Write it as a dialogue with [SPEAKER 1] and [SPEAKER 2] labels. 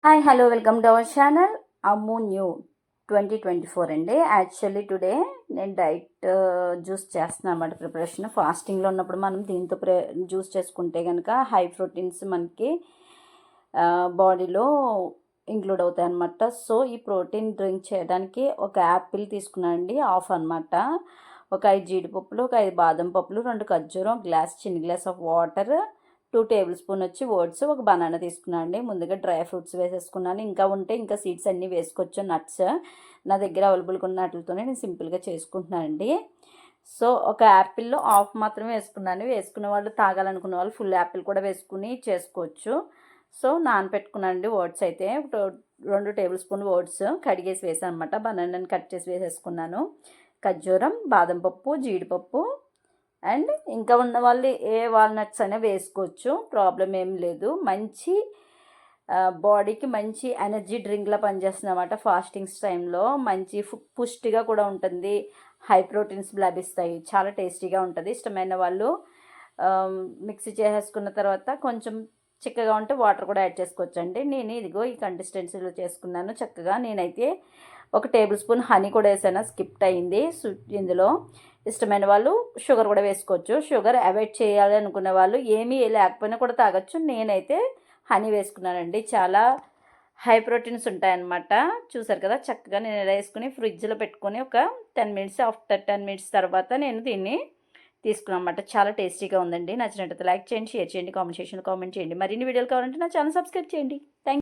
[SPEAKER 1] Hi hello welcome to our channel Ammu new 2024 అండి. Actually today నేను diet juice చేస్తున్నాను అన్నమాట. ప్రిపరేషన్ ఫాస్టింగ్లో ఉన్నప్పుడు మనం దీంతో జ్యూస్ చేసుకుంటే కనుక హై ప్రోటీన్స్ మనకి బాడీలో ఇంక్లూడ్ అవుతాయి అన్నమాట. సో ఈ ప్రోటీన్ డ్రింక్ చేయడానికి ఒక యాపిల్ తీసుకున్నానండి, హాఫ్ అనమాట. ఒక 5 జీడిపప్పులు, ఒక 5 బాదం పప్పులు, 2 ఖర్జూరం, చిన్న glass of water, 2 table spoon వచ్చి ఓట్స్, ఒక బనానా తీసుకున్నాను అండి. ముందుగా డ్రై ఫ్రూట్స్ వేసేసుకున్నాను. ఇంకా ఉంటే ఇంకా సీడ్స్ అన్నీ వేసుకోవచ్చు, నట్స్. నా దగ్గర అవైలబుల్గా ఉన్న వాటితోనే నేను సింపుల్గా చేసుకుంటున్నానండి. సో ఒక యాపిల్లో హాఫ్ మాత్రమే వేసుకున్నాను. వేసుకునే వాళ్ళు, తాగాలనుకున్న వాళ్ళు ఫుల్ యాపిల్ కూడా వేసుకుని చేసుకోవచ్చు. సో నానపెట్టుకున్నానండి ఓట్స్ అయితే. 2 టేబుల్ స్పూన్ ఓట్స్ కడిగేసి వేసాను అనమాట. బనానాని కట్ చేసి వేసేసుకున్నాను. ఖర్జూరం, బాదం పప్పు, జీడిపప్పు అండ్ ఇంకా ఉన్న వాళ్ళు ఏ వాల్నట్స్ అయినా వేసుకోవచ్చు, ప్రాబ్లం ఏం లేదు. మంచి బాడీకి మంచి ఎనర్జీ డ్రింక్లా పనిచేస్తుంది అన్నమాట. ఫాస్టింగ్స్ టైంలో మంచి పుష్టిగా కూడా ఉంటుంది, హై ప్రోటీన్స్ లభిస్తాయి, చాలా టేస్టీగా ఉంటుంది. ఇష్టమైన వాళ్ళు మిక్సీ చేసేసుకున్న తర్వాత కొంచెం చిక్కగా ఉంటే వాటర్ కూడా యాడ్ చేసుకోవచ్చండి. నేను ఇదిగో ఈ కన్సిస్టెన్సీలో చేసుకున్నాను చక్కగా. నేనైతే ఒక టేబుల్ స్పూన్ హనీ కూడా వేసాను, స్కిప్ అయింది. ఇందులో ఇష్టమైన వాళ్ళు షుగర్ కూడా వేసుకోవచ్చు. షుగర్ అవాయిడ్ చేయాలి అనుకునే వాళ్ళు ఏమీ లేకపోయినా కూడా తాగొచ్చు. నేనైతే హనీ వేసుకున్నానండి. చాలా హై ప్రోటీన్స్ ఉంటాయన్నమాట. చూసారు కదా, చక్కగా నేను ఇలా వేసుకుని ఫ్రిడ్జ్లో పెట్టుకొని ఒక 10 మినిట్స్, ఆఫ్టర్ 10 మినిట్స్ తర్వాత నేను దీన్ని తీసుకున్నాను అన్నమాట. చాలా టేస్టీగా ఉందండి. నచ్చినట్లయితే లైక్ చేయండి, షేర్ చేయండి, కామెంట్ చేయండి. మరిన్ని వీడియోలు కావాలంటే నా ఛానల్ సబ్స్క్రైబ్ చేయండి. థ్యాంక్